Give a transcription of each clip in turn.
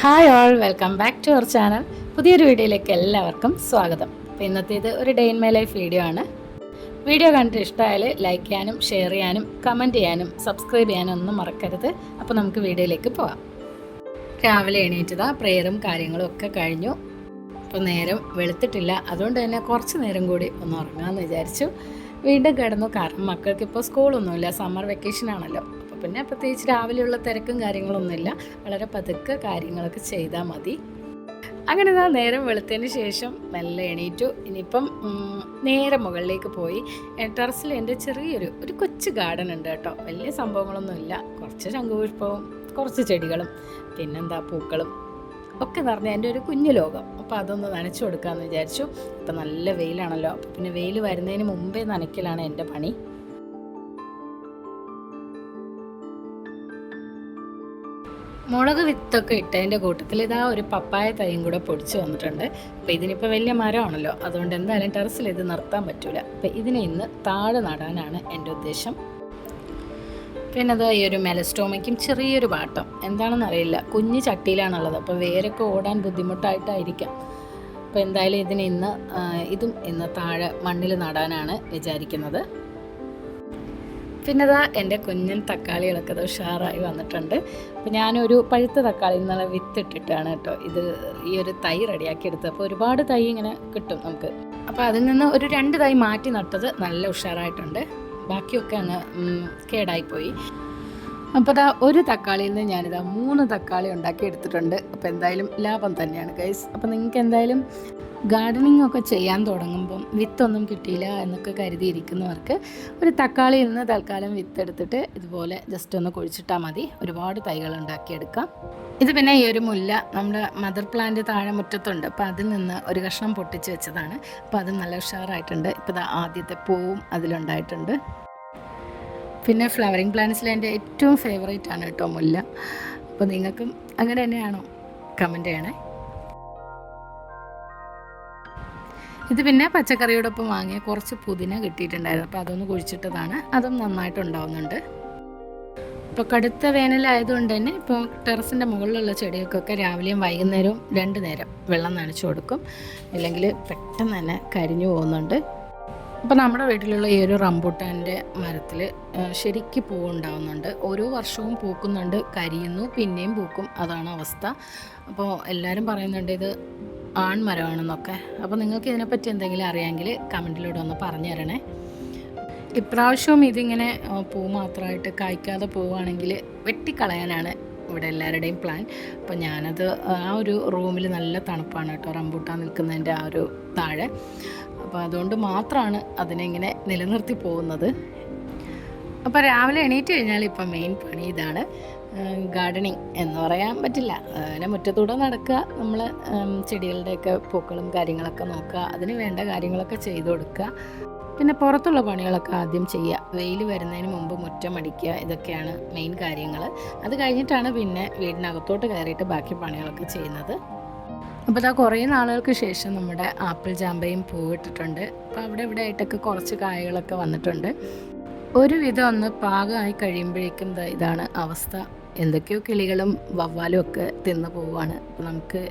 Hi all, welcome back to our channel. പുതിയൊരു വീഡിയോയിലേക്ക് എല്ലാവർക്കും സ്വാഗതം. അപ്പോൾ ഇന്നത്തേത് ഒരു day in my life video ആണ്. വീഡിയോ കണ്ടിട്ട് ഇഷ്ടമായാൽ ലൈക്ക് ചെയ്യാനും ഷെയർ ചെയ്യാനും കമൻറ്റ് ചെയ്യാനും സബ്സ്ക്രൈബ് ചെയ്യാനും ഒന്നും മറക്കരുത്. അപ്പോൾ നമുക്ക് വീഡിയോയിലേക്ക് പോവാം. രാവിലെ എണീറ്റതാ, പ്രെയറും കാര്യങ്ങളും ഒക്കെ കഴിഞ്ഞു. അപ്പോൾ നേരം വെളുത്തിട്ടില്ല, അതുകൊണ്ട് തന്നെ കുറച്ച് നേരം കൂടി ഒന്ന് ഉറങ്ങാമെന്ന് വിചാരിച്ചു. വീണ്ടും കിടന്നു. കാരണം മക്കൾക്ക് ഇപ്പോൾ സ്കൂളൊന്നുമില്ല, സമ്മർ വെക്കേഷൻ ആണല്ലോ. അപ്പോൾ പിന്നെ പ്രത്യേകിച്ച് രാവിലെയുള്ള തിരക്കും കാര്യങ്ങളൊന്നുമില്ല, വളരെ പതുക്കെ കാര്യങ്ങളൊക്കെ ചെയ്താൽ മതി. അങ്ങനെ ഇതാ നേരം വെളുത്തതിന് ശേഷം മെല്ലെ എണീറ്റു. ഇനിയിപ്പം നേരെ മുകളിലേക്ക് പോയി. ടെറസിൽ എൻ്റെ ചെറിയൊരു കൊച്ചു ഗാർഡൻ ഉണ്ട് കേട്ടോ. വലിയ സംഭവങ്ങളൊന്നുമില്ല, കുറച്ച് ശംഖുപുഷ്പവും കുറച്ച് ചെടികളും പിന്നെന്താ പൂക്കളും ഒക്കെ നിറഞ്ഞ എൻ്റെ ഒരു കുഞ്ഞു ലോകം. അപ്പോൾ അതൊന്ന് നനച്ചു കൊടുക്കാമെന്ന് വിചാരിച്ചു. ഇപ്പം നല്ല വെയിലാണല്ലോ, അപ്പോൾ പിന്നെ വെയിൽ വരുന്നതിന് മുമ്പേ നനയ്ക്കലാണ് എൻ്റെ പണി. മുളക് വിത്തൊക്കെ ഇട്ടതിൻ്റെ കൂട്ടത്തിൽ ഇതാ ഒരു പപ്പായ തൈയും കൂടെ പൊടിച്ച് വന്നിട്ടുണ്ട്. അപ്പോൾ ഇതിനിപ്പോൾ വലിയ മരമാണല്ലോ, അതുകൊണ്ട് എന്തായാലും ടെറസിൽ ഇത് നിർത്താൻ പറ്റില്ല. അപ്പോൾ ഇതിനെ ഇന്ന് താഴെ നടാനാണ് എൻ്റെ ഉദ്ദേശം. പിന്നെ അത് ഈ ഒരു മെലസ്റ്റോമയ്ക്കും ചെറിയൊരു പാട്ടം എന്താണെന്ന് അറിയില്ല, കുഞ്ഞു ചട്ടിയിലാണുള്ളത്. അപ്പോൾ വേരൊക്കെ ഓടാൻ ബുദ്ധിമുട്ടായിട്ടായിരിക്കാം. അപ്പോൾ എന്തായാലും ഇതും ഇന്ന് താഴെ മണ്ണിൽ നടാനാണ് വിചാരിക്കുന്നത്. പിന്നെ ഇതാ എൻ്റെ കുഞ്ഞൻ തക്കാളികളൊക്കെ അത് ഉഷാറായി വന്നിട്ടുണ്ട്. അപ്പോൾ ഞാനൊരു പഴുത്ത തക്കാളി ഇന്നലെ വിത്തിട്ടിട്ടാണ് കേട്ടോ ഇത് ഈ ഒരു തൈ റെഡിയാക്കി എടുത്തത്. അപ്പോൾ ഒരുപാട് തൈ ഇങ്ങനെ കിട്ടും നമുക്ക്. അപ്പോൾ അതിൽ നിന്ന് ഒരു 2 തൈ മാറ്റി നട്ടത് നല്ല ഉഷാറായിട്ടുണ്ട്. ബാക്കിയൊക്കെ അങ്ങ് കേടായിപ്പോയി. അപ്പോൾ ഇതാ ഒരു തക്കാളിയിൽ നിന്ന് ഞാനിതാ 3 തക്കാളി ഉണ്ടാക്കി എടുത്തിട്ടുണ്ട്. അപ്പോൾ എന്തായാലും ലാഭം തന്നെയാണ് ഗൈസ്. അപ്പോൾ നിങ്ങൾക്ക് എന്തായാലും ഗാർഡനിങ് ഒക്കെ ചെയ്യാൻ തുടങ്ങുമ്പം വിത്തൊന്നും കിട്ടിയില്ല എന്നൊക്കെ കരുതിയിരിക്കുന്നവർക്ക് ഒരു തക്കാളിയിൽ നിന്ന് തൽക്കാലം വിത്തെടുത്തിട്ട് ഇതുപോലെ ജസ്റ്റ് ഒന്ന് കുഴിച്ചിട്ടാൽ മതി. ഒരുപാട് തൈകൾ ഉണ്ടാക്കിയെടുക്കാം. ഇത് പിന്നെ ഈ ഒരു മുല്ല നമ്മുടെ മദർ പ്ലാന്റ് താഴെ മുറ്റത്തുണ്ട്. അപ്പോൾ അതിൽ നിന്ന് ഒരു കഷ്ണം പൊട്ടിച്ച് വെച്ചതാണ്. അപ്പോൾ അത് നല്ല ഉഷാറായിട്ടുണ്ട്. ഇപ്പോൾ ആദ്യത്തെ പൂവും അതിലുണ്ടായിട്ടുണ്ട്. പിന്നെ ഫ്ലവറിങ് പ്ലാന്റ്സിൽ എൻ്റെ ഏറ്റവും ഫേവറേറ്റ് ആണ് കേട്ടോ മുല്ല. അപ്പോൾ നിങ്ങൾക്കും അങ്ങനെ തന്നെയാണോ? കമൻറ്റ് ചെയ്യണേ. ഇത് പിന്നെ പച്ചക്കറിയോടൊപ്പം വാങ്ങിയ കുറച്ച് പുതിന കിട്ടിയിട്ടുണ്ടായിരുന്നു. അപ്പോൾ അതൊന്ന് കുഴിച്ചിട്ടതാണ്. അതും നന്നായിട്ടുണ്ടാവുന്നുണ്ട്. ഇപ്പോൾ കടുത്ത വേനലായതുകൊണ്ട് തന്നെ ഇപ്പോൾ ടെറസിൻ്റെ മുകളിലുള്ള ചെടികൾക്കൊക്കെ രാവിലെയും വൈകുന്നേരവും 2 നേരം വെള്ളം നനച്ചു കൊടുക്കും. ഇല്ലെങ്കിൽ പെട്ടെന്ന് തന്നെ കരിഞ്ഞു പോകുന്നുണ്ട്. അപ്പോൾ നമ്മുടെ വീട്ടിലുള്ള ഈ ഒരു റംബൂട്ടാൻ്റെ മരത്തിൽ ശരിക്കും പൂവുണ്ടാവുന്നുണ്ട്. ഓരോ വർഷവും പൂക്കുന്നുണ്ട്, കരിയുന്നു, പിന്നെയും പൂക്കും. അതാണ് അവസ്ഥ. അപ്പോൾ എല്ലാവരും പറയുന്നുണ്ട് ഇത് ആൺമരമാണെന്നൊക്കെ. അപ്പോൾ നിങ്ങൾക്ക് ഇതിനെപ്പറ്റി എന്തെങ്കിലും അറിയാമെങ്കിൽ കമൻറ്റിലൂടെ ഒന്ന് പറഞ്ഞു തരണേ. ഇപ്രാവശ്യവും ഇതിങ്ങനെ പൂ മാത്രമായിട്ട് കായ്ക്കാതെ പോവുകയാണെങ്കിൽ വെട്ടിക്കളയാനാണ് ഇവിടെ എല്ലാവരുടെയും പ്ലാൻ. അപ്പോൾ ഞാനത് ആ ഒരു റൂമിൽ നല്ല തണുപ്പാണ് കേട്ടോ റംബൂട്ടാൻ നിൽക്കുന്നതിൻ്റെ ആ ഒരു താഴെ. അപ്പോൾ അതുകൊണ്ട് മാത്രമാണ് അതിനെങ്ങനെ നിലനിർത്തി പോകുന്നത്. അപ്പോൾ രാവിലെ എണീറ്റ് കഴിഞ്ഞാൽ ഇപ്പം മെയിൻ പണി ഇതാണ്, ഗാർഡനിങ് എന്ന് പറയാൻ പറ്റില്ല. അതിനെ മുറ്റത്തൂടെ നടക്കുക, നമ്മൾ ചെടികളുടെയൊക്കെ പൂക്കളും കാര്യങ്ങളൊക്കെ നോക്കുക, അതിന് വേണ്ട കാര്യങ്ങളൊക്കെ ചെയ്തു കൊടുക്കുക. പിന്നെ പുറത്തുള്ള പണികളൊക്കെ ആദ്യം ചെയ്യുക. വെയിൽ വരുന്നതിന് മുമ്പ് മുറ്റം അടിക്കുക, ഇതൊക്കെയാണ് മെയിൻ കാര്യങ്ങൾ. അത് കഴിഞ്ഞിട്ടാണ് പിന്നെ വീടിനകത്തോട്ട് കയറിയിട്ട് ബാക്കി പണികളൊക്കെ ചെയ്യുന്നത്. അപ്പോൾ ഇതാ കുറേ നാളുകൾക്ക് ശേഷം നമ്മുടെ ആപ്പിൾ ചാമ്പയും പൂവിട്ടിട്ടുണ്ട്. അപ്പോൾ അവിടെ ഇവിടെ ആയിട്ടൊക്കെ കുറച്ച് കായകളൊക്കെ വന്നിട്ടുണ്ട്. ഒരുവിധം ഒന്ന് പാകമായി കഴിയുമ്പോഴേക്കും ഇതാണ് അവസ്ഥ. എന്തൊക്കെയോ കിളികളും വവ്വാലും ഒക്കെ തിന്നു പോവുകയാണ്. അപ്പോൾ നമുക്ക്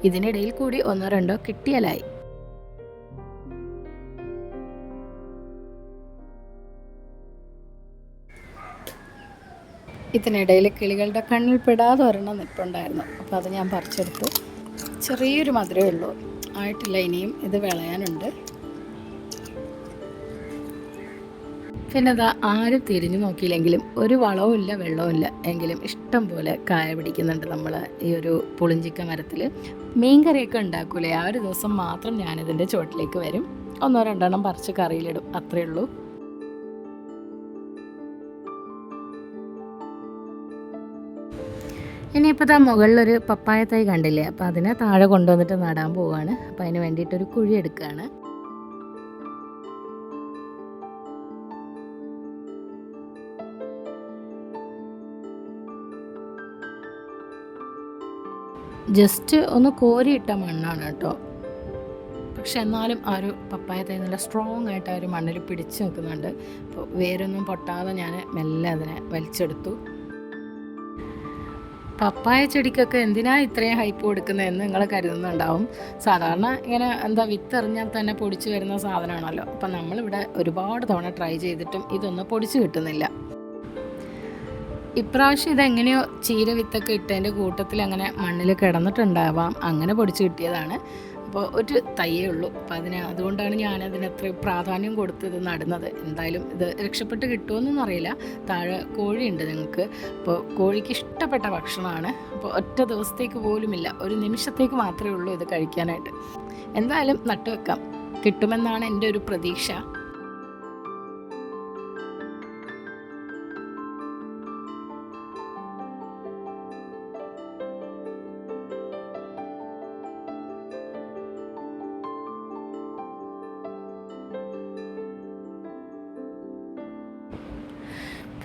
ഇതിനിടയിൽ കൂടി 1-2 കിട്ടിയാലായി. ഇതിനിടയിൽ കിളികളുടെ കണ്ണിൽ പെടാതെ ഒരെണ്ണം നിൽപ്പുണ്ടായിരുന്നു. അപ്പോൾ അത് ഞാൻ പറിച്ചെടുത്തു. ചെറിയൊരു മധുരമേ ഉള്ളൂ, ആയിട്ടില്ല, ഇനിയും ഇത് വിളയാനുണ്ട്. പിന്നെ അതാ ആരും തിരിഞ്ഞു നോക്കിയില്ലെങ്കിലും ഒരു വളവും ഇല്ല വെള്ളവും ഇല്ല എങ്കിലും ഇഷ്ടം പോലെ കായ പിടിക്കുന്നുണ്ട് നമ്മൾ ഈ ഒരു പുളിഞ്ചിക്ക മരത്തിൽ. മീൻ കറിയൊക്കെ ഉണ്ടാക്കൂലേ, ആ ഒരു ദിവസം മാത്രം ഞാനിതിൻ്റെ ചുവട്ടിലേക്ക് വരും. 1-2 പറിച്ച് കറിയിലിടും, അത്രയേ ഉള്ളൂ. ഇനിയിപ്പോൾ മുകളിലൊരു പപ്പായ തൈ കണ്ടില്ലേ, അപ്പോൾ അതിനെ താഴെ കൊണ്ടുവന്നിട്ട് നടാൻ പോവുകയാണ്. അപ്പോൾ അതിന് വേണ്ടിയിട്ടൊരു കുഴി എടുക്കുകയാണ്. ജസ്റ്റ് ഒന്ന് കോരിയിട്ട മണ്ണാണ് കേട്ടോ. പക്ഷെ എന്നാലും ആ ഒരു പപ്പായ തൈ നല്ല സ്ട്രോങ് ആയിട്ട് ആ ഒരു മണ്ണിൽ പിടിച്ച് നിൽക്കുന്നുണ്ട്. അപ്പോൾ വേരൊന്നും പൊട്ടാതെ ഞാൻ മെല്ലെ അതിനെ വലിച്ചെടുത്തു. പപ്പായ ചെടിക്കൊക്കെ എന്തിനാ ഇത്രയും ഹൈപ്പ് കൊടുക്കുന്നതെന്ന് നിങ്ങൾ കരുതുന്നുണ്ടാവും. സാധാരണ ഇങ്ങനെ വിത്തെറിഞ്ഞാൽ തന്നെ പൊടിച്ച് വരുന്ന സാധനമാണല്ലോ. അപ്പം നമ്മളിവിടെ ഒരുപാട് തവണ ട്രൈ ചെയ്തിട്ടും ഇതൊന്നും പൊടിച്ച് കിട്ടുന്നില്ല. ഇപ്രാവശ്യം ഇതെങ്ങനെയോ ചീര വിത്തൊക്കെ ഇട്ടതിൻ്റെ കൂട്ടത്തിൽ അങ്ങനെ മണ്ണിൽ കിടന്നിട്ടുണ്ടാവാം, അങ്ങനെ പൊടിച്ച് കിട്ടിയതാണ്. അപ്പോൾ ഒരു തയ്യേ ഉള്ളൂ. അപ്പോൾ അതുകൊണ്ടാണ് ഞാനതിന് അത്ര പ്രാധാന്യം കൊടുത്തത് നടുന്നത്. എന്തായാലും ഇത് രക്ഷപ്പെട്ട് കിട്ടുമെന്നൊന്നും അറിയില്ല. താഴെ കോഴിയുണ്ട് ഞങ്ങൾക്ക്. അപ്പോൾ കോഴിക്ക് ഇഷ്ടപ്പെട്ട ഭക്ഷണമാണ്. അപ്പോൾ ഒറ്റ ദിവസത്തേക്ക് പോലുമില്ല, ഒരു നിമിഷത്തേക്ക് മാത്രമേ ഉള്ളൂ ഇത് കഴിക്കാനായിട്ട്. എന്തായാലും നട്ടുവെക്കാം, കിട്ടുമെന്നാണ് എൻ്റെ ഒരു പ്രതീക്ഷ.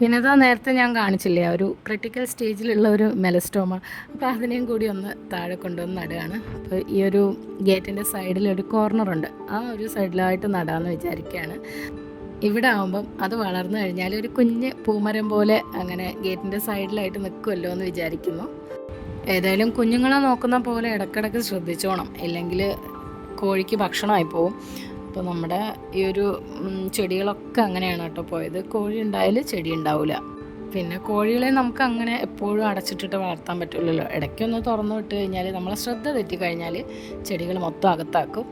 പിന്നെ ഇതാ നേരത്തെ ഞാൻ കാണിച്ചില്ലേ ഒരു ക്രിട്ടിക്കൽ സ്റ്റേജിലുള്ള ഒരു മെലസ്റ്റോമ. അപ്പോൾ അതിനെയും കൂടി ഒന്ന് താഴെ കൊണ്ടുവന്ന് നടുകയാണ്. അപ്പോൾ ഈ ഒരു ഗേറ്റിൻ്റെ സൈഡിലൊരു കോർണറുണ്ട്, ആ ഒരു സൈഡിലായിട്ട് നടാമെന്ന് വിചാരിക്കുകയാണ്. ഇവിടെ ആകുമ്പം അത് വളർന്നു കഴിഞ്ഞാൽ ഒരു കുഞ്ഞ് പൂമരം പോലെ അങ്ങനെ ഗേറ്റിൻ്റെ സൈഡിലായിട്ട് നിൽക്കുമല്ലോ എന്ന് വിചാരിക്കുന്നു. ഏതായാലും കുഞ്ഞുങ്ങളെ നോക്കുന്ന പോലെ ഇടയ്ക്കിടയ്ക്ക് ശ്രദ്ധിച്ചോണം, ഇല്ലെങ്കിൽ കോഴിക്ക് ഭക്ഷണമായി പോവും. അപ്പോൾ നമ്മുടെ ഈ ഒരു ചെടികളൊക്കെ അങ്ങനെയാണ് കേട്ടോ പോയത്. കോഴി ഉണ്ടായാൽ ചെടി ഉണ്ടാവില്ല. പിന്നെ കോഴികളെ നമുക്ക് അങ്ങനെ എപ്പോഴും അടച്ചിട്ടിട്ട് വളർത്താൻ പറ്റില്ലല്ലോ. ഇടയ്ക്കൊന്ന് തുറന്നു വിട്ട് കഴിഞ്ഞാൽ നമ്മളെ ശ്രദ്ധ തെറ്റിക്കഴിഞ്ഞാൽ ചെടികൾ മൊത്തം അകത്താക്കും.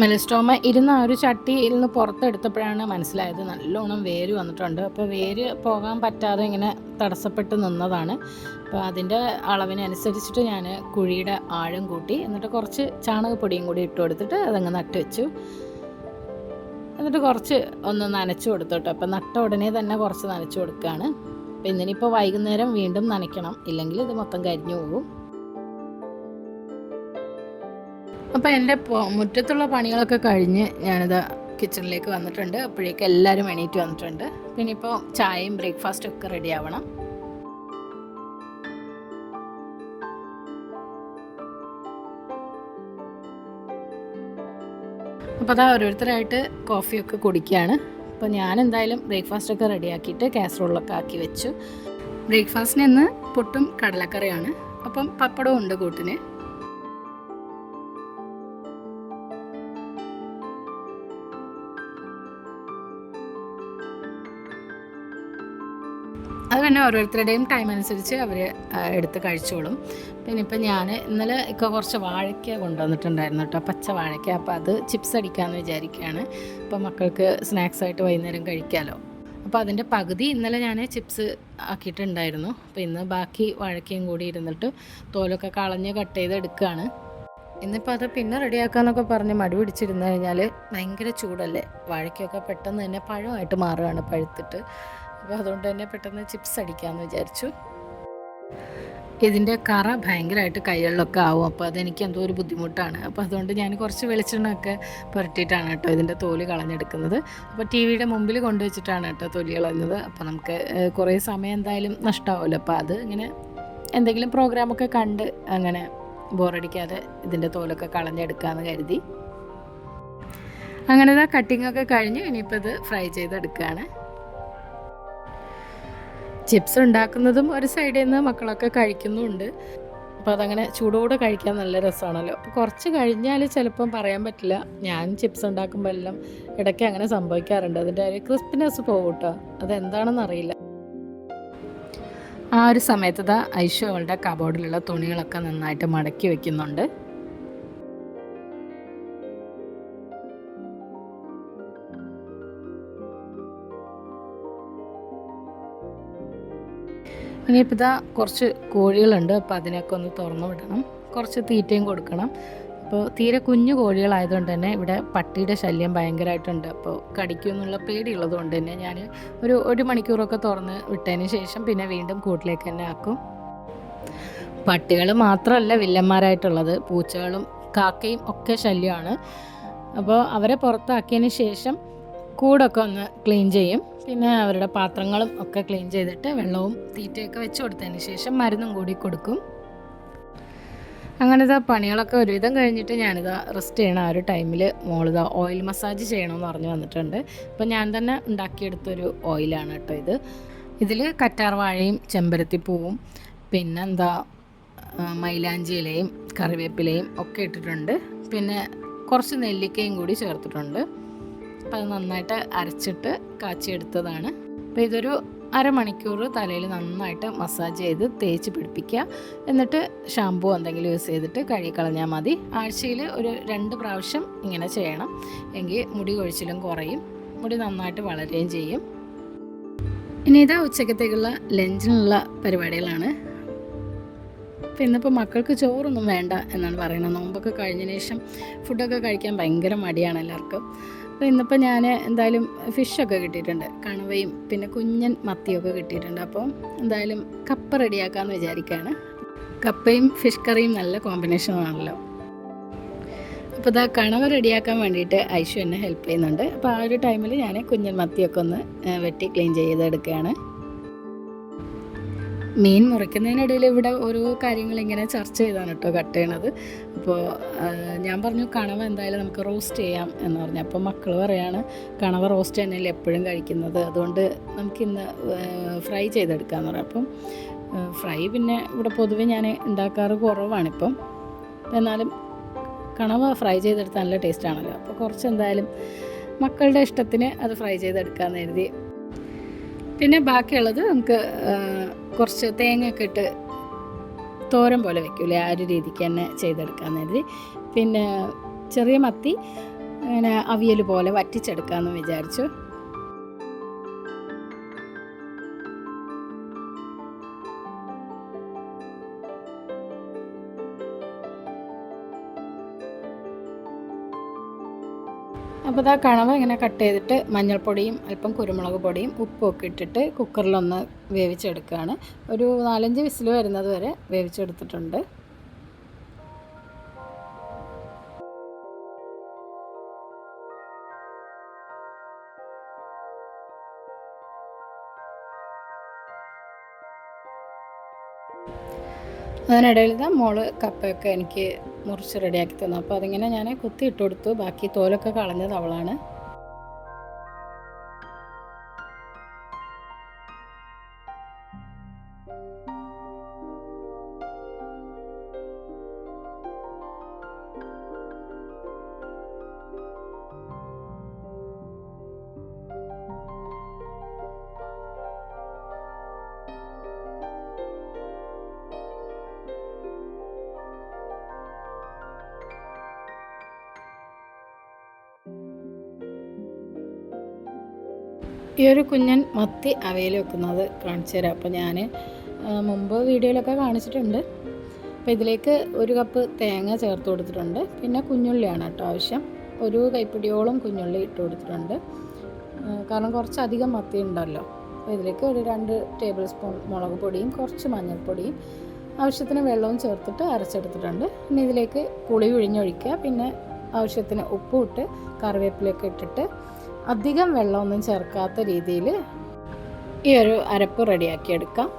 മെലസ്റ്റോമ ഇരുന്ന ആ ഒരു ചട്ടിയിൽ നിന്ന് പുറത്തെടുത്തപ്പോഴാണ് മനസ്സിലായത് നല്ലോണം വേര് വന്നിട്ടുണ്ട്. അപ്പോൾ വേര് പോകാൻ പറ്റാതെ ഇങ്ങനെ തടസ്സപ്പെട്ട് നിന്നതാണ്. അപ്പോൾ അതിൻ്റെ അളവിനനുസരിച്ചിട്ട് ഞാൻ കുഴിയുടെ ആഴം കൂട്ടി, എന്നിട്ട് കുറച്ച് ചാണകപ്പൊടിയും കൂടി ഇട്ട് കൊടുത്തിട്ട് അതങ്ങ് നട്ട് വെച്ചു. എന്നിട്ട് കുറച്ച് ഒന്ന് നനച്ചു കൊടുത്തോട്ടോ. അപ്പോൾ നട്ട ഉടനെ തന്നെ കുറച്ച് നനച്ചു കൊടുക്കുകയാണ്. അപ്പോൾ ഇന്നിനിപ്പോൾ വൈകുന്നേരം വീണ്ടും നനയ്ക്കണം, ഇല്ലെങ്കിൽ ഇത് മൊത്തം കരിഞ്ഞു പോകും. അപ്പോൾ എൻ്റെ മുറ്റത്തുള്ള പണികളൊക്കെ കഴിഞ്ഞ് ഞാനിത് കിച്ചണിലേക്ക് വന്നിട്ടുണ്ട്. അപ്പോഴേക്കും എല്ലാവരും എണീറ്റ് വന്നിട്ടുണ്ട്. പിന്നെ ഇപ്പോൾ ചായയും ബ്രേക്ക്ഫാസ്റ്റും ഒക്കെ റെഡി ആവണം. അപ്പോൾ അതാ ഓരോരുത്തരായിട്ട് കോഫിയൊക്കെ കുടിക്കുകയാണ്. അപ്പോൾ ഞാൻ എന്തായാലും ബ്രേക്ക്ഫാസ്റ്റൊക്കെ റെഡിയാക്കിയിട്ട് കാസറോളിലൊക്കെ ആക്കി വെച്ചു. ബ്രേക്ക്ഫാസ്റ്റിന് ഇന്ന് പുട്ടും കടലക്കറിയാണ്. അപ്പം പപ്പടവും ഉണ്ട് കൂട്ടിന്. അത് പിന്നെ ഓരോരുത്തരുടെയും ടൈം അനുസരിച്ച് അവർ എടുത്ത് കഴിച്ചോളും. പിന്നെ ഇപ്പം ഞാൻ ഇന്നലെ കുറച്ച് വാഴയ്ക്ക കൊണ്ടുവന്നിട്ടുണ്ടായിരുന്നു കേട്ടോ, പച്ച വാഴയ്ക്ക. അപ്പോൾ അത് ചിപ്സ് അടിക്കാമെന്ന് വിചാരിക്കുകയാണ്. അപ്പോൾ മക്കൾക്ക് സ്നാക്സായിട്ട് വൈകുന്നേരം കഴിക്കാമല്ലോ. അപ്പോൾ അതിൻ്റെ പകുതി ഇന്നലെ ഞാൻ ചിപ്സ് ആക്കിയിട്ടുണ്ടായിരുന്നു. അപ്പോൾ ഇന്ന് ബാക്കി വാഴയ്ക്കയും കൂടി ഇരുന്നിട്ട് തോലൊക്കെ കളഞ്ഞ് കട്ട് ചെയ്ത് എടുക്കുകയാണ്. ഇന്നിപ്പോൾ അത് പിന്നെ റെഡിയാക്കാമെന്നൊക്കെ പറഞ്ഞ് മടി പിടിച്ചിരുന്നു കഴിഞ്ഞാൽ ഭയങ്കര ചൂടല്ലേ, വാഴയ്ക്കൊക്കെ പെട്ടെന്ന് തന്നെ പഴമായിട്ട് മാറുകയാണ് പഴുത്തിട്ട്. അപ്പോൾ അതുകൊണ്ട് തന്നെ പെട്ടെന്ന് ചിപ്സ് അടിക്കാമെന്ന് വിചാരിച്ചു. ഇതിൻ്റെ കറ ഭയങ്കരമായിട്ട് കൈകളിലൊക്കെ ആവും. അപ്പോൾ അതെനിക്ക് എന്തോ ഒരു ബുദ്ധിമുട്ടാണ്. അപ്പോൾ അതുകൊണ്ട് ഞാൻ കുറച്ച് വെളിച്ചെണ്ണയൊക്കെ പുരട്ടിയിട്ടാണ് കേട്ടോ ഇതിൻ്റെ തോല് കളഞ്ഞെടുക്കുന്നത്. അപ്പോൾ ടി വിയുടെ മുമ്പിൽ കൊണ്ടുവച്ചിട്ടാണ് കേട്ടോ തൊലി കളഞ്ഞത്. അപ്പോൾ നമുക്ക് കുറേ സമയം എന്തായാലും നഷ്ടമാവുമല്ലോ. അപ്പോൾ അത് ഇങ്ങനെ എന്തെങ്കിലും പ്രോഗ്രാമൊക്കെ കണ്ട് അങ്ങനെ ബോറടിക്കാതെ ഇതിൻ്റെ തോലൊക്കെ കളഞ്ഞെടുക്കാമെന്ന് കരുതി. അങ്ങനെ കട്ടിങ്ങൊക്കെ കഴിഞ്ഞ് ഇനിയിപ്പോൾ ഇത് ഫ്രൈ ചെയ്തെടുക്കുകയാണ്. ചിപ്സ് ഉണ്ടാക്കുന്നതും ഒരു സൈഡിൽ നിന്ന് മക്കളൊക്കെ കഴിക്കുന്നുമുണ്ട്. അപ്പോൾ അതങ്ങനെ ചൂടോടെ കഴിക്കാൻ നല്ല രസമാണല്ലോ. അപ്പോൾ കുറച്ച് കഴിഞ്ഞാൽ ചിലപ്പം പറയാൻ പറ്റില്ല. ഞാൻ ചിപ്സ് ഉണ്ടാക്കുമ്പോൾ എല്ലാം ഇടയ്ക്ക് അങ്ങനെ സംഭവിക്കാറുണ്ട്. അതിൻ്റെ ഒരു ക്രിസ്പിനെസ് പോകും കേട്ടോ, അതെന്താണെന്ന് അറിയില്ല. ആ ഒരു സമയത്ത് ഐഷു അവളുടെ കബോർഡിലുള്ള തുണികളൊക്കെ നന്നായിട്ട് മടക്കി വെക്കുന്നുണ്ട്. ഇനിയിപ്പോൾ കുറച്ച് കോഴികളുണ്ട്. അപ്പോൾ അതിനൊക്കെ ഒന്ന് തുറന്നു വിടണം, കുറച്ച് തീറ്റയും കൊടുക്കണം. അപ്പോൾ തീരെ കുഞ്ഞു കോഴികളായതുകൊണ്ട് തന്നെ ഇവിടെ പട്ടിയുടെ ശല്യം ഭയങ്കരമായിട്ടുണ്ട്. അപ്പോൾ കടിക്കുമെന്നുള്ള പേടിയുള്ളത് കൊണ്ട് തന്നെ ഞാൻ ഒരു മണിക്കൂറൊക്കെ തുറന്ന് വിട്ടതിന് ശേഷം പിന്നെ വീണ്ടും കൂട്ടിലേക്ക് തന്നെ ആക്കും. പട്ടികൾ മാത്രമല്ല വില്ലന്മാരായിട്ടുള്ളത്, പൂച്ചകളും കാക്കയും ഒക്കെ ശല്യമാണ്. അപ്പോൾ അവരെ പുറത്താക്കിയതിന് ശേഷം കൂടൊക്കെ ഒന്ന് ക്ലീൻ ചെയ്യും. പിന്നെ അവരുടെ പാത്രങ്ങളും ഒക്കെ ക്ലീൻ ചെയ്തിട്ട് വെള്ളവും തീറ്റയൊക്കെ വെച്ച് കൊടുത്തതിന് ശേഷം മരുന്നും കൂടി കൊടുക്കും. അങ്ങനത്തെ പണികളൊക്കെ ഒരുവിധം കഴിഞ്ഞിട്ട് ഞാനിതാ റെസ്റ്റ് ചെയ്യണം. ആ ഒരു ടൈമിൽ മോളിതാ ഓയിൽ മസാജ് ചെയ്യണമെന്ന് പറഞ്ഞു വന്നിട്ടുണ്ട്. അപ്പോൾ ഞാൻ തന്നെ ഉണ്ടാക്കിയെടുത്തൊരു ഓയിലാണ് കേട്ടോ ഇത്. ഇതിൽ കറ്റാർ വാഴയും ചെമ്പരത്തിപ്പൂവും പിന്നെന്താ മൈലാഞ്ചി ഇലയും കറിവേപ്പിലയും ഒക്കെ ഇട്ടിട്ടുണ്ട്. പിന്നെ കുറച്ച് നെല്ലിക്കയും കൂടി ചേർത്തിട്ടുണ്ട്. അപ്പോൾ അത് നന്നായിട്ട് അരച്ചിട്ട് കാച്ചിയെടുത്തതാണ്. അപ്പോൾ ഇതൊരു അരമണിക്കൂർ തലയിൽ നന്നായിട്ട് മസാജ് ചെയ്ത് തേച്ച് പിടിപ്പിക്കുക. എന്നിട്ട് ഷാമ്പൂ എന്തെങ്കിലും യൂസ് ചെയ്തിട്ട് കഴുകിക്കളഞ്ഞാൽ മതി. ആഴ്ചയിൽ ഒരു 2 പ്രാവശ്യം ഇങ്ങനെ ചെയ്യണം. എങ്കിൽ മുടി കൊഴിച്ചിലും കുറയും, മുടി നന്നായിട്ട് വളരുകയും ചെയ്യും. ഇനി ഇതാ ഉച്ചക്കത്തേക്കുള്ള ലഞ്ചിനുള്ള പരിപാടികളാണ്. അപ്പോൾ ഇന്നിപ്പോൾ മക്കൾക്ക് ചോറൊന്നും വേണ്ട എന്നാണ് പറയുന്നത്. നോമ്പൊക്കെ കഴിഞ്ഞതിന് ശേഷം ഫുഡൊക്കെ കഴിക്കാൻ ഭയങ്കര മടിയാണ് എല്ലാവർക്കും. അപ്പോൾ ഇന്നിപ്പോൾ ഞാൻ എന്തായാലും ഫിഷൊക്കെ കിട്ടിയിട്ടുണ്ട്, കണവയും പിന്നെ കുഞ്ഞൻ മത്തിയൊക്കെ കിട്ടിയിട്ടുണ്ട്. അപ്പോൾ എന്തായാലും കപ്പ റെഡിയാക്കാമെന്ന് വിചാരിക്കുകയാണ്. കപ്പയും ഫിഷ് കറിയും നല്ല കോമ്പിനേഷനാണല്ലോ. അപ്പോൾ ഇതാ കണവ റെഡിയാക്കാൻ വേണ്ടിയിട്ട് ഐഷു എന്നെ ഹെൽപ്പ് ചെയ്യുന്നുണ്ട്. അപ്പോൾ ആ ഒരു ടൈമിൽ ഞാൻ കുഞ്ഞൻ മത്തിയൊക്കെ ഒന്ന് വെട്ടി ക്ലീൻ ചെയ്തെടുക്കുകയാണ്. മീൻ മുറിക്കുന്നതിനിടയിൽ ഇവിടെ ഓരോ കാര്യങ്ങൾ ഇങ്ങനെ ചർച്ച ചെയ്താണ് കേട്ടോ കട്ട് ചെയ്യണത്. അപ്പോൾ ഞാൻ പറഞ്ഞു കണവ എന്തായാലും നമുക്ക് റോസ്റ്റ് ചെയ്യാം എന്ന് പറഞ്ഞു. അപ്പോൾ മക്കൾ പറയാണ് കണവ റോസ്റ്റ് തന്നെയല്ലേ എപ്പോഴും കഴിക്കുന്നത്, അതുകൊണ്ട് നമുക്കിന്ന് ഫ്രൈ ചെയ്തെടുക്കാമെന്ന് പറയാം. അപ്പം ഫ്രൈ പിന്നെ ഇവിടെ പൊതുവെ ഞാൻ ഉണ്ടാക്കാറ് കുറവാണിപ്പം. എന്നാലും കണവ ഫ്രൈ ചെയ്തെടുത്താൽ നല്ല ടേസ്റ്റാണല്ലോ. അപ്പോൾ കുറച്ച് എന്തായാലും മക്കളുടെ ഇഷ്ടത്തിന് അത് ഫ്രൈ ചെയ്തെടുക്കാമെന്ന് കരുതി. പിന്നെ ബാക്കിയുള്ളത് നമുക്ക് കുറച്ച് തേങ്ങയൊക്കെ ഇട്ട് തോരൻ പോലെ വെക്കൂലേ, ആ ഒരു രീതിക്ക് തന്നെ ചെയ്തെടുക്കാമെന്ന് കരുതി. പിന്നെ ചെറിയ മത്തി അങ്ങനെ അവിയൽ പോലെ വറ്റിച്ചെടുക്കാമെന്ന് വിചാരിച്ചു. അപ്പോൾ ഇതാ കണവ ഇങ്ങനെ കട്ട് ചെയ്തിട്ട് മഞ്ഞൾപ്പൊടിയും അല്പം കുരുമുളക് പൊടിയും ഉപ്പൊക്കെ ഇട്ടിട്ട് കുക്കറിലൊന്ന് വേവിച്ചെടുക്കുകയാണ്. ഒരു 4-5 വിസിൽ വരുന്നത് വരെ വേവിച്ചെടുത്തിട്ടുണ്ട്. അതിനിടയിൽ മോള് കപ്പയൊക്കെ എനിക്ക് മുറിച്ച് റെഡിയാക്കി തന്നു. അപ്പോൾ അതിങ്ങനെ ഞാൻ കുത്തി ഇട്ട് കൊടുത്തു. ബാക്കി തോലൊക്കെ കളഞ്ഞത് അവളാണ്. ഈ ഒരു കുഞ്ഞൻ മത്തി അവയിൽ വെക്കുന്നത് കാണിച്ചു തരാം. അപ്പോൾ ഞാൻ മുമ്പ് വീഡിയോയിലൊക്കെ കാണിച്ചിട്ടുണ്ട്. അപ്പോൾ ഇതിലേക്ക് 1 കപ്പ് തേങ്ങ ചേർത്ത് കൊടുത്തിട്ടുണ്ട്. പിന്നെ കുഞ്ഞുള്ളിയാണ് കേട്ടോ ആവശ്യം. 1 കൈപ്പിടിയോളം കുഞ്ഞുള്ളി ഇട്ട് കൊടുത്തിട്ടുണ്ട്. കാരണം കുറച്ചധികം മത്തി ഉണ്ടല്ലോ. അപ്പോൾ ഇതിലേക്ക് ഒരു 2 ടേബിൾ സ്പൂൺ മുളക് പൊടിയും കുറച്ച് മഞ്ഞൾപ്പൊടിയും ആവശ്യത്തിന് വെള്ളവും ചേർത്തിട്ട് അരച്ചെടുത്തിട്ടുണ്ട്. പിന്നെ ഇതിലേക്ക് പുളി പിഴിഞ്ഞൊഴിക്കുക. പിന്നെ ആവശ്യത്തിന് ഉപ്പും ഇട്ട് കറിവേപ്പിലൊക്കെ ഇട്ടിട്ട് അധികം വെള്ളമൊന്നും ചേർക്കാത്ത രീതിയിൽ ഈ ഒരു അരപ്പ് റെഡിയാക്കി എടുക്കാം.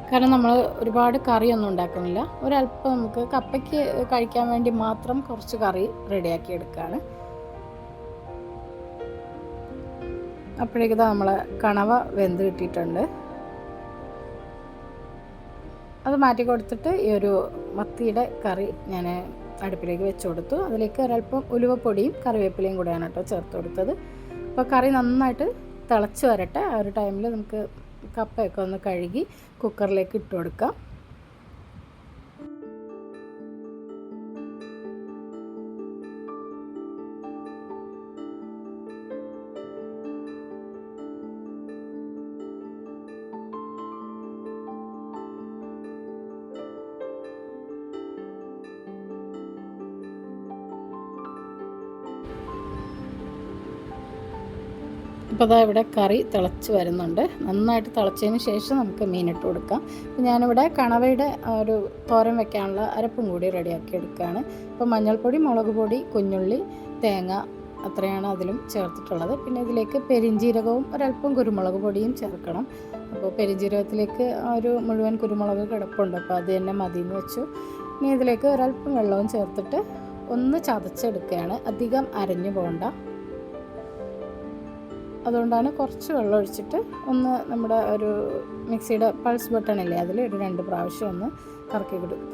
കാരണം നമ്മൾ ഒരുപാട് കറിയൊന്നും ഉണ്ടാക്കുന്നില്ല, ഒരല്പം നമുക്ക് കപ്പയ്ക്ക് കഴിക്കാൻ വേണ്ടി മാത്രം കുറച്ച് കറി റെഡിയാക്കി എടുക്കുകയാണ്. അപ്പോഴേക്കും നമ്മൾ കണവ വെന്ത് കിട്ടിയിട്ടുണ്ട്. അത് മാറ്റി കൊടുത്തിട്ട് ഈ ഒരു മത്തിയുടെ കറി ഞാൻ അടുപ്പിലേക്ക് വെച്ച് കൊടുത്തു. അതിലേക്ക് ഒരല്പം ഉലുവപ്പൊടിയും കറിവേപ്പിലയും കൂടെയാണ് കേട്ടോ ചേർത്ത് കൊടുത്തത്. അപ്പോൾ കറി നന്നായിട്ട് തിളച്ച് വരട്ടെ. ആ ഒരു ടൈമിൽ നമുക്ക് കപ്പയൊക്കെ ഒന്ന് കഴുകി കുക്കറിലേക്ക് ഇട്ട് കൊടുക്കാം. അപ്പോൾ അതാ ഇവിടെ കറി തിളച്ച് വരുന്നുണ്ട്. നന്നായിട്ട് തിളച്ചതിന് ശേഷം നമുക്ക് മീനിട്ട് കൊടുക്കാം. അപ്പോൾ ഞാനിവിടെ കണവയുടെ ഒരു തോരൻ വെക്കാനുള്ള അരപ്പും കൂടി റെഡിയാക്കി എടുക്കുകയാണ്. അപ്പോൾ മഞ്ഞൾപ്പൊടി, മുളക് പൊടി, കുഞ്ഞുള്ളി, തേങ്ങ അത്രയാണ് അതിലും ചേർത്തിട്ടുള്ളത്. പിന്നെ ഇതിലേക്ക് പെരിഞ്ജീരകവും ഒരല്പം കുരുമുളക് പൊടിയും ചേർക്കണം. അപ്പോൾ പെരിഞ്ജീരകത്തിലേക്ക് ഒരു മുഴുവൻ കുരുമുളക് കിടപ്പുണ്ട്, അപ്പോൾ അത് തന്നെ മതിയെന്ന് വെച്ചു. ഇനി ഇതിലേക്ക് ഒരല്പം വെള്ളവും ചേർത്തിട്ട് ഒന്ന് ചതച്ചെടുക്കുകയാണ്. അധികം അരഞ്ഞു പോകണ്ട. അതുകൊണ്ടാണ് കുറച്ച് വെള്ളം ഒഴിച്ചിട്ട് ഒന്ന് നമ്മുടെ ഒരു മിക്സിയുടെ പൾസ് ബട്ടണില്ലേ അതിൽ ഒരു 2 പ്രാവശ്യം ഒന്ന്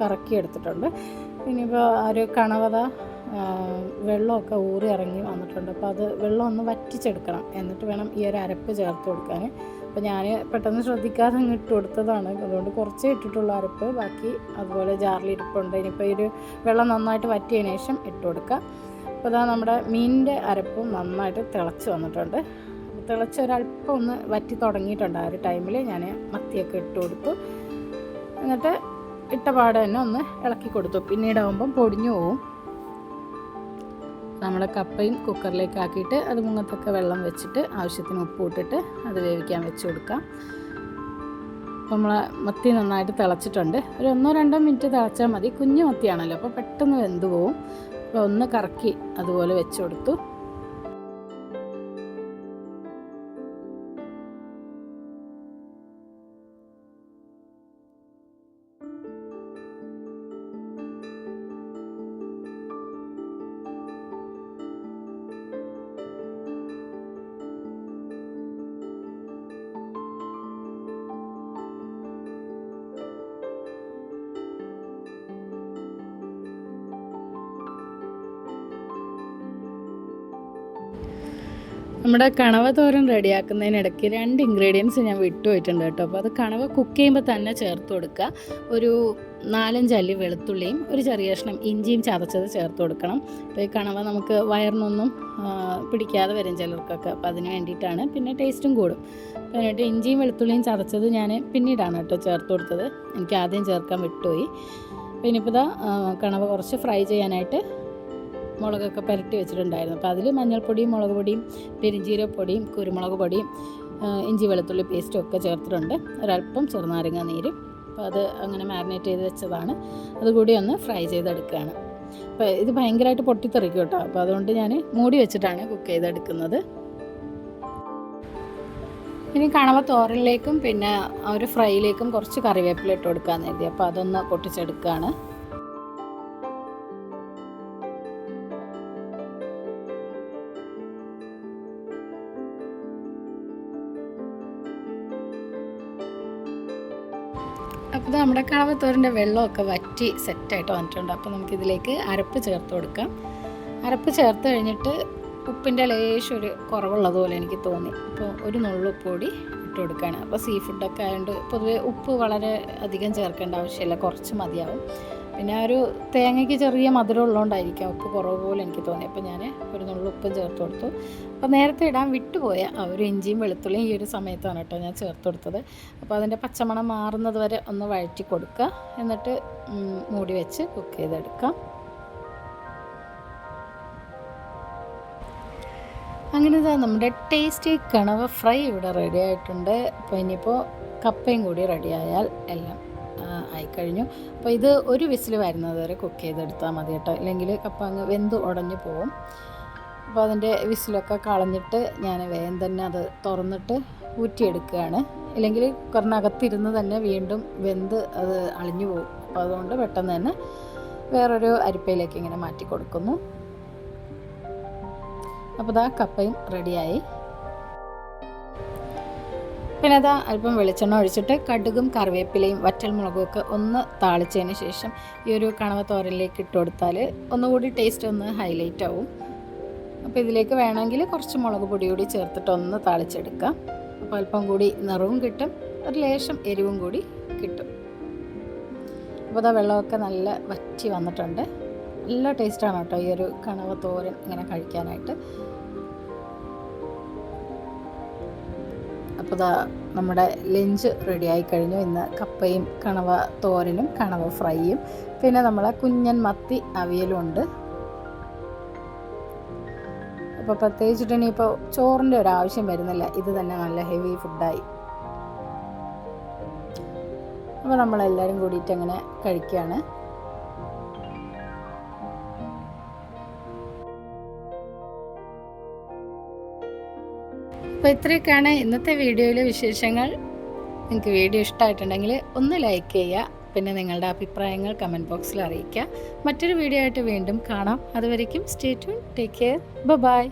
കറക്കി എടുത്തിട്ടുണ്ട്. ഇനിയിപ്പോൾ ഒരു കണവത വെള്ളമൊക്കെ ഊറി ഇറങ്ങി വന്നിട്ടുണ്ട്. അപ്പോൾ അത് വെള്ളം ഒന്ന് വറ്റിച്ചെടുക്കണം, എന്നിട്ട് വേണം ഈ ഒരു അരപ്പ് ചേർത്ത് കൊടുക്കാൻ. അപ്പോൾ ഞാൻ പെട്ടെന്ന് ശ്രദ്ധിക്കാതെ അങ്ങ് ഇട്ട് കൊടുത്തതാണ്, അതുകൊണ്ട് കുറച്ചേ ഇട്ടിട്ടുള്ള അരപ്പ്, ബാക്കി അതുപോലെ ജാറിലിരിപ്പുണ്ട്. ഇനിയിപ്പോൾ ഈ ഒരു വെള്ളം നന്നായിട്ട് വറ്റിയതിന് ശേഷം ഇട്ട് കൊടുക്കുക. അപ്പോൾ ഇതാ നമ്മുടെ മീനിൻ്റെ അരപ്പും നന്നായിട്ട് തിളച്ച് വന്നിട്ടുണ്ട്. തിളച്ച് ഒരല്പം ഒന്ന് വറ്റി തുടങ്ങിയിട്ടുണ്ട്. ആ ഒരു ടൈമിൽ ഞാൻ മത്തിയൊക്കെ ഇട്ട് കൊടുത്തു. എന്നിട്ട് ഇട്ട പാടെ തന്നെ ഒന്ന് ഇളക്കി കൊടുത്തു. പിന്നീടാകുമ്പം പൊടിഞ്ഞു പോവും. നമ്മുടെ കപ്പയും കുക്കറിലേക്ക് ആക്കിയിട്ട് അത് മുങ്ങത്തൊക്കെ വെള്ളം വെച്ചിട്ട് ആവശ്യത്തിന് ഉപ്പ് ഇട്ടിട്ട് അത് വേവിക്കാൻ വെച്ച് കൊടുക്കാം. അപ്പോൾ നമ്മളെ മത്തി നന്നായിട്ട് തിളച്ചിട്ടുണ്ട്. ഒരു 1-2 മിനിറ്റ് തിളച്ചാൽ മതി. കുഞ്ഞു മത്തിയാണല്ലോ, അപ്പോൾ പെട്ടെന്ന് വെന്ത് പോവും. അപ്പോൾ ഒന്ന് കറക്കി അതുപോലെ വെച്ച് കൊടുത്തു. നമ്മുടെ കണവ തോരൻ റെഡിയാക്കുന്നതിനിടയ്ക്ക് 2 ഇൻഗ്രീഡിയൻസ് ഞാൻ വിട്ടുപോയിട്ടുണ്ട് കേട്ടോ. അപ്പോൾ അത് കണവ കുക്ക് ചെയ്യുമ്പോൾ തന്നെ ചേർത്ത് കൊടുക്കുക. ഒരു 4-5 അല്ലി വെളുത്തുള്ളിയും ഒരു ചെറിയ കഷ്ണം ഇഞ്ചിയും ചതച്ചത് ചേർത്ത് കൊടുക്കണം. അപ്പോൾ ഈ കണവ നമുക്ക് വയറിനൊന്നും പിടിക്കാതെ വരും ചിലർക്കൊക്കെ, അപ്പോൾ അതിന് വേണ്ടിയിട്ടാണ്. പിന്നെ ടേസ്റ്റും കൂടും. അപ്പോൾ എന്നിട്ട് ഇഞ്ചിയും വെളുത്തുള്ളിയും ചതച്ചത് ഞാൻ പിന്നീടാണ് കേട്ടോ ചേർത്ത് കൊടുത്തത്. എനിക്ക് ആദ്യം ചേർക്കാൻ വിട്ടുപോയി. അപ്പോൾ ഇനിയിപ്പോൾ ഇതാ കണവ കുറച്ച് ഫ്രൈ ചെയ്യാനായിട്ട് മുളകൊക്കെ പുരട്ടി വെച്ചിട്ടുണ്ടായിരുന്നു. അപ്പോൾ അതിൽ മഞ്ഞൾപ്പൊടിയും മുളക് പൊടിയും പെരിഞ്ജീരകപ്പൊടിയും കുരുമുളക് പൊടിയും ഇഞ്ചി വെളുത്തുള്ളി പേസ്റ്റും ഒക്കെ ചേർത്തിട്ടുണ്ട്. ഒരല്പം ചെറുനാരങ്ങ നീര്. അപ്പോൾ അത് അങ്ങനെ മാരിനേറ്റ് ചെയ്ത് വെച്ചതാണ്. അതുകൂടി ഒന്ന് ഫ്രൈ ചെയ്തെടുക്കുകയാണ്. അപ്പോൾ ഇത് ഭയങ്കരമായിട്ട് പൊട്ടിത്തെറിക്കും കേട്ടോ. അപ്പോൾ അതുകൊണ്ട് ഞാൻ മൂടി വെച്ചിട്ടാണ് കുക്ക് ചെയ്തെടുക്കുന്നത്. ഇനി കണവ തോരനിലേക്കും പിന്നെ ഒരു ഫ്രൈയിലേക്കും കുറച്ച് കറിവേപ്പില ഇട്ട് കൊടുക്കാമെന്ന് കരുതി. അപ്പോൾ അതൊന്ന് പൊട്ടിച്ചെടുക്കുകയാണ്. അപ്പോൾ നമ്മുടെ കണവത്തോരൻ്റെ വെള്ളമൊക്കെ വറ്റി സെറ്റായിട്ട് വന്നിട്ടുണ്ട്. അപ്പോൾ നമുക്കിതിലേക്ക് അരപ്പ് ചേർത്ത് കൊടുക്കാം. അരപ്പ് ചേർത്ത് കഴിഞ്ഞിട്ട് ഉപ്പിൻ്റെ ലേശം ഒരു കുറവുള്ളതുപോലെ എനിക്ക് തോന്നി. അപ്പോൾ ഒരു നുള്ളുപ്പ് കൂടി ഇട്ട് കൊടുക്കുകയാണ്. അപ്പോൾ സീ ഫുഡൊക്കെ ആയതുകൊണ്ട് പൊതുവെ ഉപ്പ് വളരെ അധികം ചേർക്കേണ്ട ആവശ്യമില്ല, കുറച്ച് മതിയാവും. പിന്നെ ഒരു തേങ്ങയ്ക്ക് ചെറിയ മധുരം ഉള്ളതുകൊണ്ടായിരിക്കാം ഉപ്പ് കുറവ് പോലെ എനിക്ക് തോന്നി. അപ്പോൾ ഞാൻ ഒരു നുള്ളുപ്പും ചേർത്ത് കൊടുത്തു. അപ്പോൾ നേരത്തെ ഇടാൻ വിട്ടുപോയ ഒരു ഇഞ്ചിയും വെളുത്തുള്ളിയും ഈ ഒരു സമയത്താണ് കേട്ടോ ഞാൻ ചേർത്ത് കൊടുത്തത്. അപ്പോൾ അതിൻ്റെ പച്ചമണം മാറുന്നത് വരെ ഒന്ന് വഴറ്റി കൊടുക്കുക. എന്നിട്ട് മൂടി വെച്ച് കുക്ക് ചെയ്തെടുക്കാം. അങ്ങനെ നമ്മുടെ ടേസ്റ്റി കണവ ഫ്രൈ ഇവിടെ റെഡി ആയിട്ടുണ്ട്. അപ്പോൾ ഇനിയിപ്പോൾ കപ്പയും കൂടി റെഡിയായാൽ എല്ലാം ആയിക്കഴിഞ്ഞു. അപ്പോൾ ഇത് ഒരു വിസിൽ വരുന്നത് വരെ കുക്ക് ചെയ്തെടുത്താൽ മതി കേട്ടോ, ഇല്ലെങ്കിൽ കപ്പ അങ്ങ് വെന്ത് ഉടഞ്ഞു പോവും. അപ്പോൾ അതിൻ്റെ വിസിലൊക്കെ കളഞ്ഞിട്ട് ഞാൻ വേഗം തന്നെ അത് തുറന്നിട്ട് ഊറ്റിയെടുക്കുകയാണ്. ഇല്ലെങ്കിൽ കുക്കറിനകത്തിരുന്ന് തന്നെ വീണ്ടും വെന്ത് അത് അളിഞ്ഞു പോകും. അപ്പോൾ അതുകൊണ്ട് പെട്ടെന്ന് തന്നെ വേറൊരു അരിപ്പയിലേക്ക് ഇങ്ങനെ മാറ്റി കൊടുക്കുന്നു. അപ്പോൾ ഇതാ കപ്പയും റെഡിയായി. പിന്നെ അതാ അല്പം വെളിച്ചെണ്ണ ഒഴിച്ചിട്ട് കടുകും കറിവേപ്പിലയും വറ്റൽമുളകും ഒക്കെ ഒന്ന് താളിച്ചതിന് ശേഷം ഈ ഒരു കണവ തോരനിലേക്ക് ഇട്ട് കൊടുത്താൽ ഒന്നുകൂടി ടേസ്റ്റ് ഒന്ന് ഹൈലൈറ്റ് ആവും. അപ്പോൾ ഇതിലേക്ക് വേണമെങ്കിൽ കുറച്ച് മുളക് പൊടി കൂടി ചേർത്തിട്ട് ഒന്ന് താളിച്ചെടുക്കാം. അപ്പോൾ അല്പം കൂടി നിറവും കിട്ടും, ഒരു ലേശം എരിവും കൂടി കിട്ടും. അപ്പോൾ അതാ വെള്ളമൊക്കെ നല്ല വറ്റി വന്നിട്ടുണ്ട്. നല്ല ടേസ്റ്റാണ് കേട്ടോ ഈ ഒരു കണവ തോരൻ ഇങ്ങനെ കഴിക്കാനായിട്ട്. അപ്പോൾ ഇതാ നമ്മുടെ ലഞ്ച് റെഡിയായി കഴിഞ്ഞു. ഇന്ന് കപ്പയും കണവ തോരനും കണവ ഫ്രൈയും പിന്നെ നമ്മളെ കുഞ്ഞൻ മത്തി അവിയലും ഉണ്ട്. അപ്പോൾ പ്രത്യേകിച്ചിട്ട് ഇനിയിപ്പോൾ ചോറിൻ്റെ ഒരാവശ്യം വരുന്നില്ല, ഇത് തന്നെ നല്ല ഹെവി ഫുഡായി. അപ്പോൾ നമ്മളെല്ലാവരും കൂടിയിട്ട് അങ്ങനെ കഴിക്കുകയാണ്. അപ്പോൾ ഇത്രയൊക്കെയാണ് ഇന്നത്തെ വീഡിയോയിലെ വിശേഷങ്ങൾ. നിങ്ങൾക്ക് വീഡിയോ ഇഷ്ടമായിട്ടുണ്ടെങ്കിൽ ഒന്ന് ലൈക്ക് ചെയ്യുക, പിന്നെ നിങ്ങളുടെ അഭിപ്രായങ്ങൾ കമൻറ്റ് ബോക്സിൽ അറിയിക്കുക. മറ്റൊരു വീഡിയോ ആയിട്ട് വീണ്ടും കാണാം. അതുവരേക്കും stay tune, take care, by.